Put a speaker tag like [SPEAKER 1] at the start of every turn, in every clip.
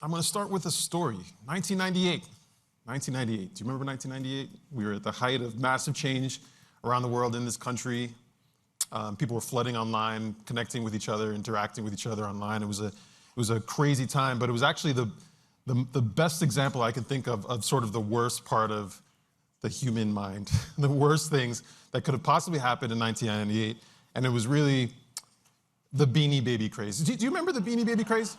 [SPEAKER 1] I'm going to start with a story. 1998. 1998. Do you remember 1998? We were at the height of massive change around the world in this country. People were flooding online, connecting with each other, interacting with each other online. It was a crazy time, but it was actually the best example I can think of sort of the worst part of the human mind, the worst things that could have possibly happened in 1998. And it was really the Beanie Baby craze. Do you remember the Beanie Baby craze?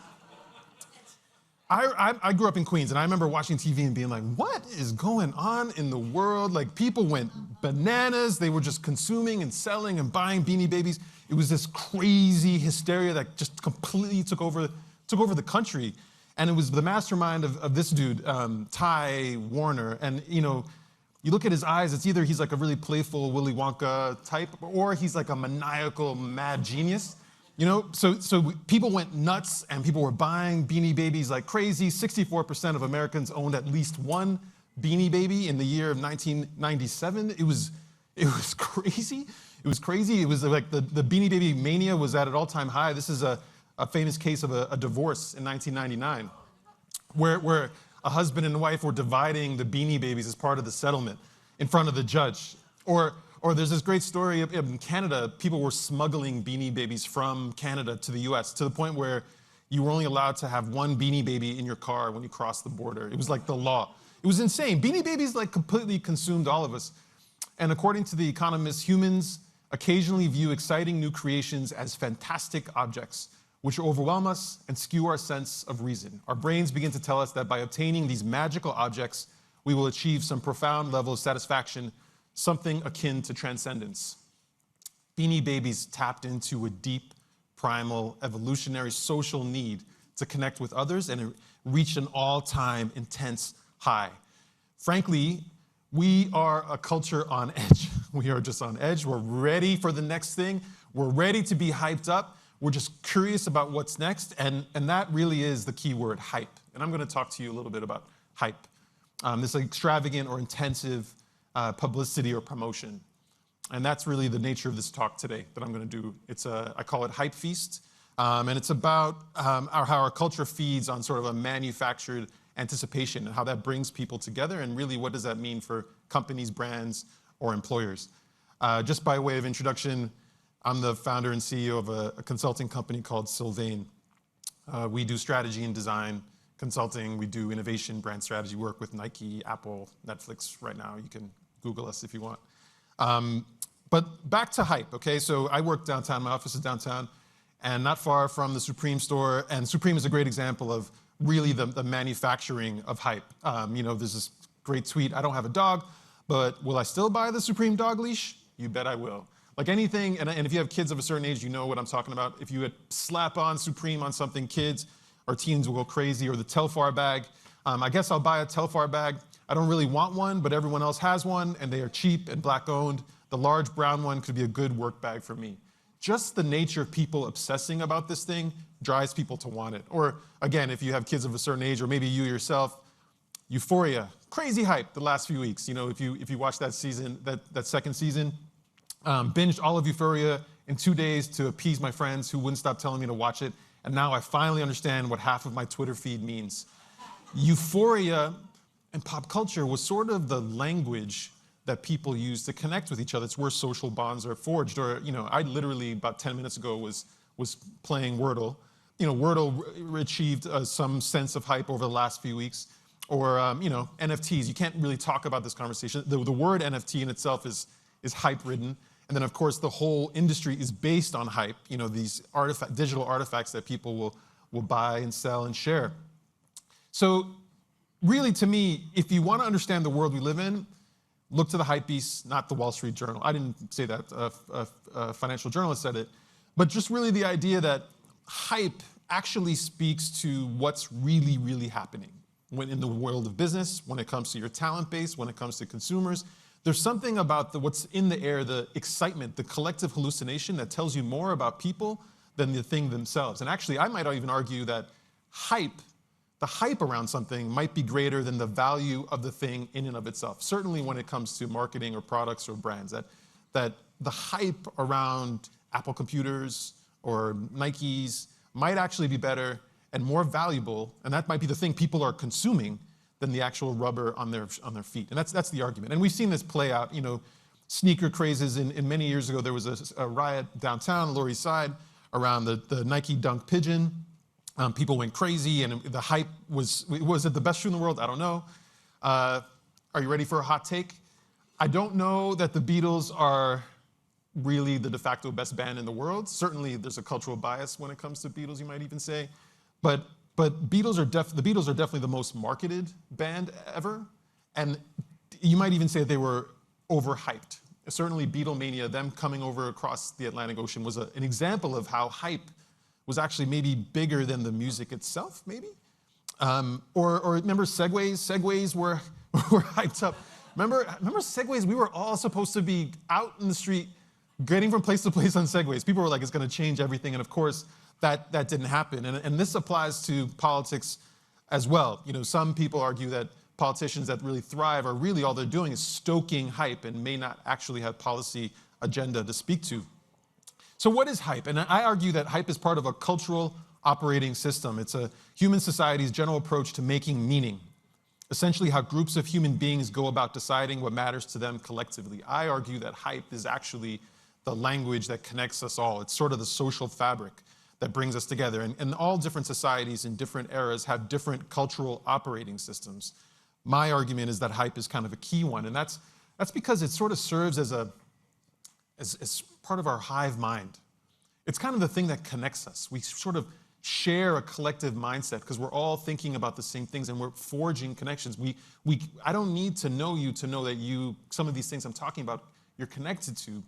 [SPEAKER 1] I grew up in Queens, and I remember watching TV and being like, what is going on in the world? Like, people went bananas. They were just consuming and selling and buying Beanie Babies. It was this crazy hysteria that just completely took over the country. And it was the mastermind of this dude, Ty Warner. And, you know, you look at his eyes, it's either he's like a really playful Willy Wonka type, or he's like a maniacal mad genius. You know, so people went nuts and people were buying Beanie Babies like crazy. 64% of Americans owned at least one Beanie Baby in the year of 1997. It was crazy. It was crazy. It was like the Beanie Baby mania was at an all-time high. This is a famous case of a divorce in 1999, where a husband and wife were dividing the Beanie Babies as part of the settlement in front of the judge. Or there's this great story in Canada, people were smuggling Beanie Babies from Canada to the US to the point where you were only allowed to have one Beanie Baby in your car when you crossed the border. It was like the law. It was insane. Beanie Babies like completely consumed all of us. And according to The Economist, humans occasionally view exciting new creations as fantastic objects, which overwhelm us and skew our sense of reason. Our brains begin to tell us that by obtaining these magical objects, we will achieve some profound level of satisfaction, something akin to transcendence. Beanie Babies tapped into a deep, primal, evolutionary social need to connect with others, and it reached an all-time intense high. Frankly, we are a culture on edge. We are just on edge. We're ready for the next thing. We're ready to be hyped up. We're just curious about what's next, and that really is the key word, hype. And I'm going to talk to you a little bit about hype, this extravagant or intensive publicity or promotion. And that's really the nature of this talk today that I'm going to do. I call it Hype Feast, and it's about how our culture feeds on sort of a manufactured anticipation and how that brings people together, and really what does that mean for companies, brands, or employers. Just by way of introduction, I'm the founder and CEO of a consulting company called SYLVAIN. We do strategy and design consulting. We do innovation, brand strategy work with Nike, Apple, Netflix right now. You can Google us if you want. But back to hype, okay? So I work downtown, my office is downtown, and not far from the Supreme store, and Supreme is a great example of really the manufacturing of hype. You know, there's this great tweet, I don't have a dog, but will I still buy the Supreme dog leash? You bet I will. Like anything, and if you have kids of a certain age, you know what I'm talking about. If you slap on Supreme on something, kids or teens will go crazy, or the Telfar bag. I guess I'll buy a Telfar bag. I don't really want one, but everyone else has one, and they are cheap and black-owned. The large brown one could be a good work bag for me. Just the nature of people obsessing about this thing drives people to want it. Or, again, if you have kids of a certain age, or maybe you yourself, Euphoria, crazy hype the last few weeks. You know, if you watch that season, that second season, binged all of Euphoria in 2 days to appease my friends who wouldn't stop telling me to watch it, and now I finally understand what half of my Twitter feed means. Euphoria and pop culture was sort of the language that people use to connect with each other. It's where social bonds are forged. Or, you know, I literally about 10 minutes ago was playing Wordle. You know, Wordle achieved some sense of hype over the last few weeks. Or, you know, NFTs. You can't really talk about this conversation. The word NFT in itself is hype-ridden. And then, of course, the whole industry is based on hype. You know, these digital artifacts that people will buy and sell and share. So really, to me, if you want to understand the world we live in, look to the hype beast, not the Wall Street Journal. I didn't say that. A financial journalist said it. But just really the idea that hype actually speaks to what's really, really happening when in the world of business, when it comes to your talent base, when it comes to consumers. There's something about what's in the air, the excitement, the collective hallucination that tells you more about people than the thing themselves. And actually, I might even argue that the hype around something might be greater than the value of the thing in and of itself. Certainly when it comes to marketing or products or brands, that the hype around Apple computers or Nikes might actually be better and more valuable, and that might be the thing people are consuming, than the actual rubber on their feet. And that's the argument. And we've seen this play out, sneaker crazes. In many years ago, there was a riot downtown, Lower East Side, around the Nike Dunk Pigeon. People went crazy, and the hype was it the best shoe in the world? I don't know. Are you ready for a hot take? I don't know that the Beatles are really the de facto best band in the world. Certainly, there's a cultural bias when it comes to Beatles, you might even say. But the Beatles are definitely the most marketed band ever. And you might even say they were overhyped. Certainly, Beatlemania, them coming over across the Atlantic Ocean, was an example of how hype was actually maybe bigger than the music itself, maybe? Or remember Segways? Segways were hyped up. Remember Segways? We were all supposed to be out in the street, getting from place to place on Segways. People were like, it's going to change everything. And of course, that didn't happen. And this applies to politics as well. Some people argue that politicians that really thrive are really all they're doing is stoking hype and may not actually have policy agenda to speak to. So what is hype? And I argue that hype is part of a cultural operating system. It's a human society's general approach to making meaning. Essentially how groups of human beings go about deciding what matters to them collectively. I argue that hype is actually the language that connects us all. It's sort of the social fabric that brings us together. And all different societies in different eras have different cultural operating systems. My argument is that hype is kind of a key one, and that's because it sort of serves as part of our hive mind. It's kind of the thing that connects us. We sort of share a collective mindset because we're all thinking about the same things and we're forging connections. I don't need to know you to know that some of these things I'm talking about, you're connected to.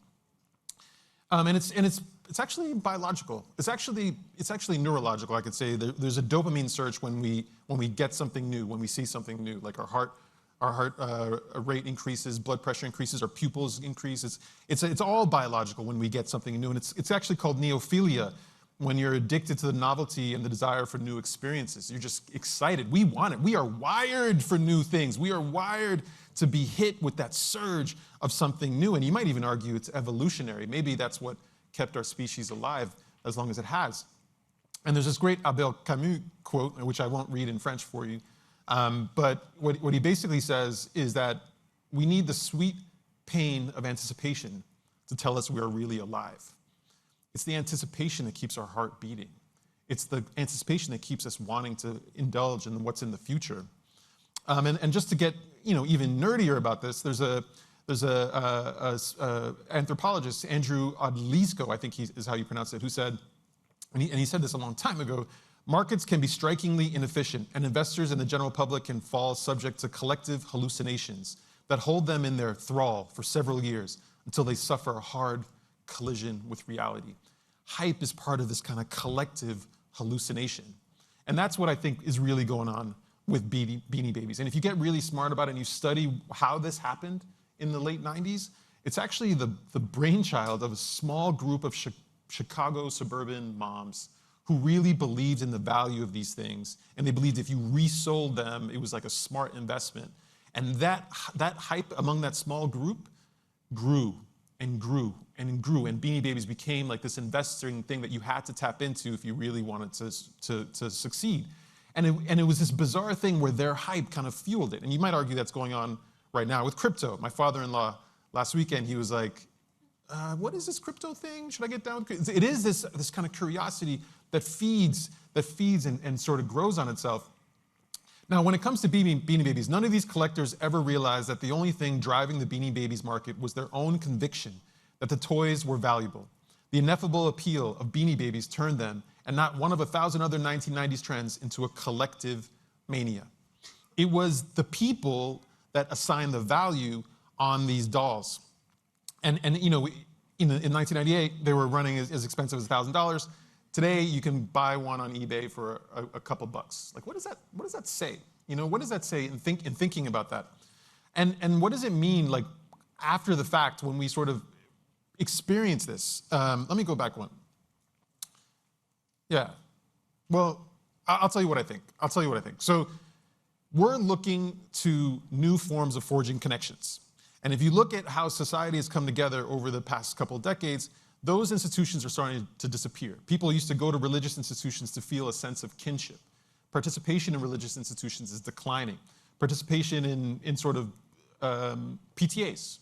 [SPEAKER 1] And it's actually biological. It's actually neurological, I could say. There's a dopamine surge when we get something new, when we see something new, like our heart rate increases, blood pressure increases, our pupils increase. It's all biological when we get something new, and it's actually called neophilia, when you're addicted to the novelty and the desire for new experiences. You're just excited. We want it. We are wired for new things. We are wired to be hit with that surge of something new. And you might even argue it's evolutionary. Maybe that's what kept our species alive as long as it has. And there's this great Albert Camus quote, which I won't read in French for you. But what he basically says is that we need the sweet pain of anticipation to tell us we are really alive. It's the anticipation that keeps our heart beating. It's the anticipation that keeps us wanting to indulge in what's in the future. And just to get even nerdier about this, there's a anthropologist, Andrew Odlyzko, I think is how you pronounce it, who said, and he said this a long time ago, markets can be strikingly inefficient, and investors and the general public can fall subject to collective hallucinations that hold them in their thrall for several years until they suffer a hard collision with reality. Hype is part of this kind of collective hallucination. And that's what I think is really going on with Beanie Babies. And if you get really smart about it and you study how this happened in the late 90s, it's actually the brainchild of a small group of Chicago suburban moms who really believed in the value of these things. And they believed if you resold them, it was like a smart investment. And that hype among that small group grew and grew and grew. And Beanie Babies became like this investing thing that you had to tap into if you really wanted to succeed. And it was this bizarre thing where their hype kind of fueled it. And you might argue that's going on right now with crypto. My father-in-law, last weekend, he was like, what is this crypto thing? Should I get down with it? It is this kind of curiosity that feeds and sort of grows on itself. Now, when it comes to Beanie Babies, none of these collectors ever realized that the only thing driving the Beanie Babies market was their own conviction that the toys were valuable. The ineffable appeal of Beanie Babies turned them, and not one of 1,000 other 1990s trends, into a collective mania. It was the people that assigned the value on these dolls. And in 1998, they were running as expensive as $1,000. Today, you can buy one on eBay for a couple bucks. Like, what does that say? What does that say in thinking about that? And what does it mean, like, after the fact, when we sort of experience this? Let me go back one. Yeah. Well, I'll tell you what I think. So we're looking to new forms of forging connections. And if you look at how society has come together over the past couple of decades, those institutions are starting to disappear. People used to go to religious institutions to feel a sense of kinship. Participation in religious institutions is declining. Participation in sort of PTAs,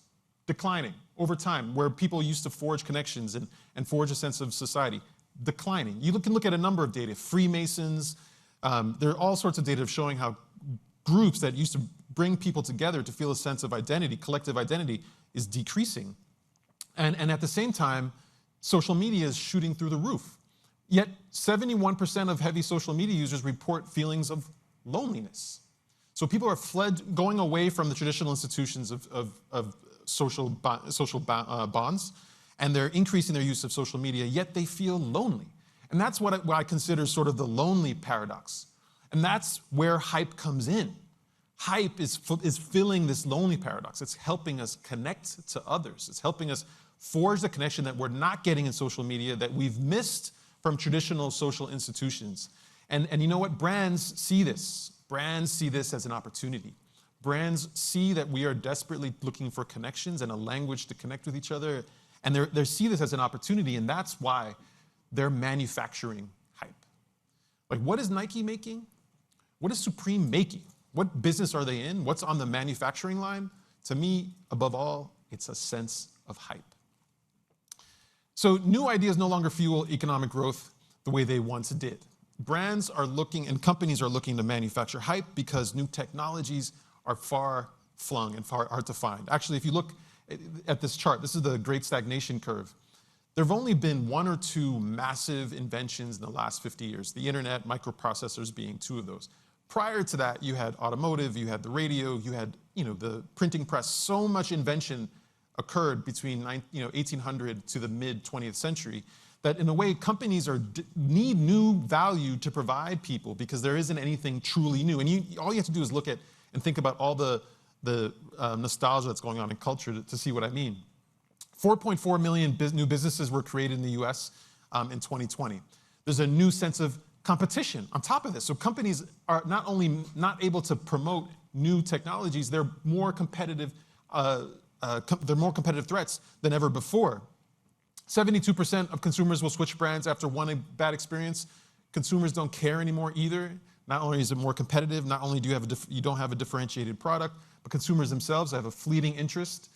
[SPEAKER 1] declining over time, where people used to forge connections and forge a sense of society, declining. You can look at a number of data. Freemasons, there are all sorts of data showing how groups that used to bring people together to feel a sense of identity, collective identity, is decreasing. And at the same time, social media is shooting through the roof. Yet 71% of heavy social media users report feelings of loneliness. So people are going away from the traditional institutions of social bonds, and they're increasing their use of social media, yet they feel lonely. And that's what I consider sort of the lonely paradox. And that's where hype comes in. Hype is filling this lonely paradox. It's helping us connect to others. It's helping us forge the connection that we're not getting in social media, that we've missed from traditional social institutions. And you know what? Brands see this. Brands see this as an opportunity. Brands see that we are desperately looking for connections and a language to connect with each other. And they see this as an opportunity, and that's why they're manufacturing hype. Like, what is Nike making? What is Supreme making? What business are they in? What's on the manufacturing line? To me, above all, it's a sense of hype. So new ideas no longer fuel economic growth the way they once did. Brands are looking and companies are looking to manufacture hype because new technologies are far-flung and far hard to find. Actually, if you look at this chart, this is the Great Stagnation Curve. There have only been one or two massive inventions in the last 50 years, the internet, microprocessors being two of those. Prior to that, you had automotive, you had the radio, you had the printing press. So much invention occurred between 1800 to the mid-20th century that in a way companies need new value to provide people because there isn't anything truly new. And all you have to do is look at and think about all the nostalgia that's going on in culture to see what I mean. 4.4 million new businesses were created in the US in 2020. There's a new sense of competition on top of this. So companies are not only not able to promote new technologies, they're more competitive. They're more competitive threats than ever before. 72% of consumers will switch brands after one bad experience. Consumers don't care anymore either. Not only is it more competitive, not only do you don't have a differentiated product, but consumers themselves have a fleeting interest.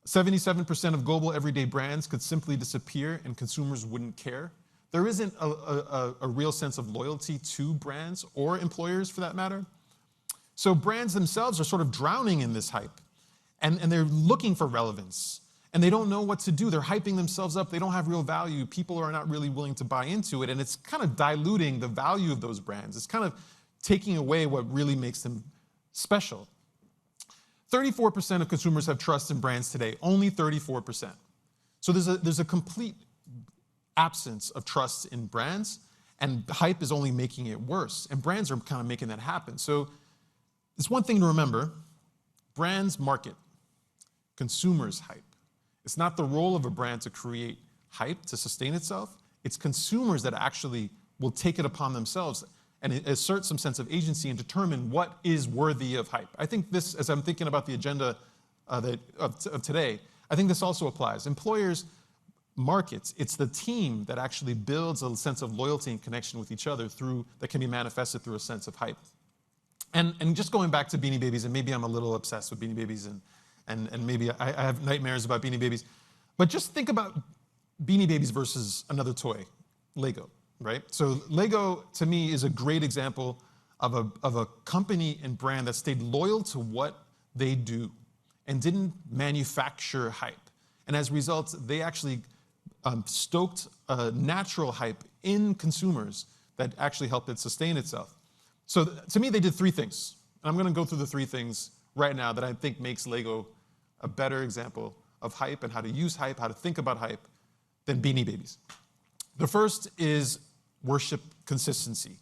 [SPEAKER 1] 77% of global everyday brands could simply disappear and consumers wouldn't care. There isn't a real sense of loyalty to brands or employers for that matter. So brands themselves are sort of drowning in this hype. And they're looking for relevance. And they don't know what to do. They're hyping themselves up. They don't have real value. People are not really willing to buy into it. And it's kind of diluting the value of those brands. It's kind of taking away what really makes them special. 34% of consumers have trust in brands today. Only 34%. So there's a complete absence of trust in brands. And hype is only making it worse. And brands are kind of making that happen. So it's one thing to remember. Brands market. Consumers hype. It's not the role of a brand to create hype, to sustain itself. It's consumers that actually will take it upon themselves and assert some sense of agency and determine what is worthy of hype. I think this, as I'm thinking about the agenda of today, I think this also applies. Employers market. It's the team that actually builds a sense of loyalty and connection with each other that can be manifested through a sense of hype. And just going back to Beanie Babies, and maybe I'm a little obsessed with Beanie Babies and maybe I have nightmares about Beanie Babies. But just think about Beanie Babies versus another toy, Lego, right? So Lego, to me, is a great example of a company and brand that stayed loyal to what they do and didn't manufacture hype. And as a result, they actually stoked a natural hype in consumers that actually helped it sustain itself. So to me, they did three things. And I'm going to go through the three things right now that I think makes Lego a better example of hype and how to use hype, how to think about hype than Beanie Babies. The first is worship consistency.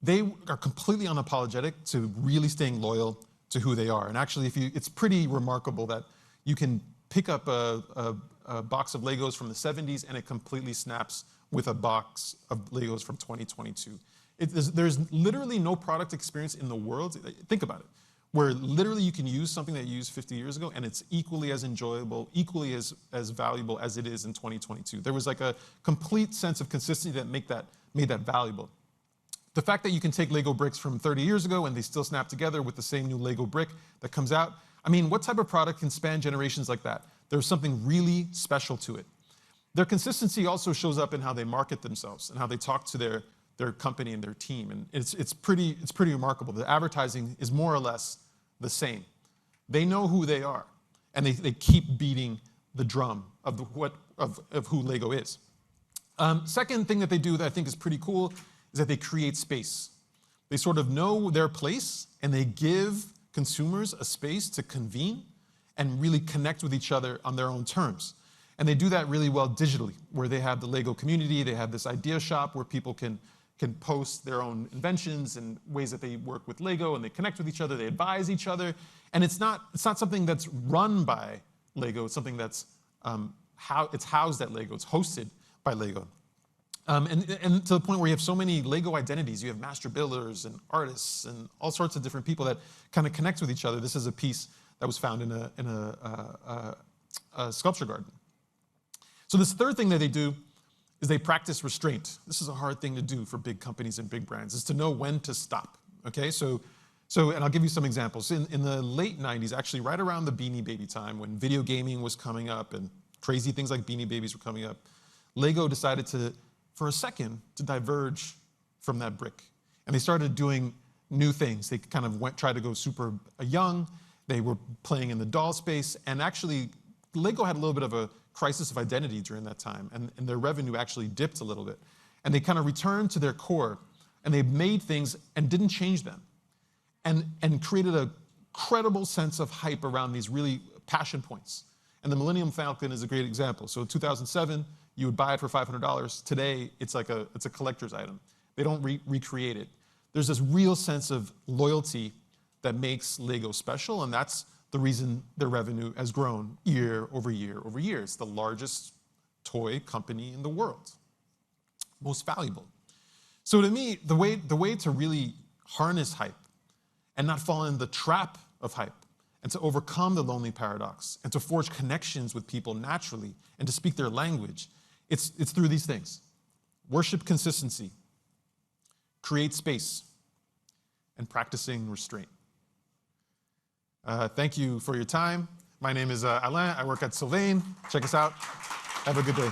[SPEAKER 1] They are completely unapologetic to really staying loyal to who they are. And actually, it's pretty remarkable that you can pick up a box of Legos from the 70s and it completely snaps with a box of Legos from 2022. There's literally no product experience in the world. Think about it. where literally you can use something that you used 50 years ago and it's equally as enjoyable, equally as valuable as it is in 2022. There was like a complete sense of consistency that made that valuable. The fact that you can take Lego bricks from 30 years ago and they still snap together with the same new Lego brick that comes out, I mean, what type of product can span generations like that? There's something really special to it. Their consistency also shows up in how they market themselves and how they talk to their company and their team. And it's pretty remarkable. The advertising is more or less the same. They know who they are, and they keep beating the drum of who Lego is. Second thing that they do that I think is pretty cool is that they create space. They sort of know their place, and they give consumers a space to convene and really connect with each other on their own terms. And they do that really well digitally, where they have the Lego community, they have this idea shop where people can post their own inventions and ways that they work with Lego, and they connect with each other, they advise each other. And it's not something that's run by Lego, it's something that's it's housed at Lego, it's hosted by Lego. And to the point where you have so many Lego identities, you have master builders and artists and all sorts of different people that kind of connect with each other. This is a piece that was found in a sculpture garden. So this third thing that they do is they practice restraint. This is a hard thing to do for big companies and big brands, is to know when to stop, okay? So and I'll give you some examples. In the late 90s, actually right around the Beanie Baby time, when video gaming was coming up and crazy things like Beanie Babies were coming up, Lego decided for a second, to diverge from that brick. And they started doing new things. They kind of tried to go super young. They were playing in the doll space, and actually, Lego had a little bit of a crisis of identity during that time, and their revenue actually dipped a little bit. And they kind of returned to their core, and they made things and didn't change them, and created a credible sense of hype around these really passion points. And the Millennium Falcon is a great example. So in 2007, you would buy it for $500. Today, it's a collector's item. They don't recreate it. There's this real sense of loyalty that makes Lego special, and that's the reason their revenue has grown year over year over year. It's the largest toy company in the world, most valuable. So to me, the way to really harness hype and not fall in the trap of hype, and to overcome the lonely paradox, and to forge connections with people naturally, and to speak their language, it's through these things. Worship consistency, create space, and practicing restraint. Thank you for your time. My name is Alain. I work at SYLVAIN. Check us out. Have a good day.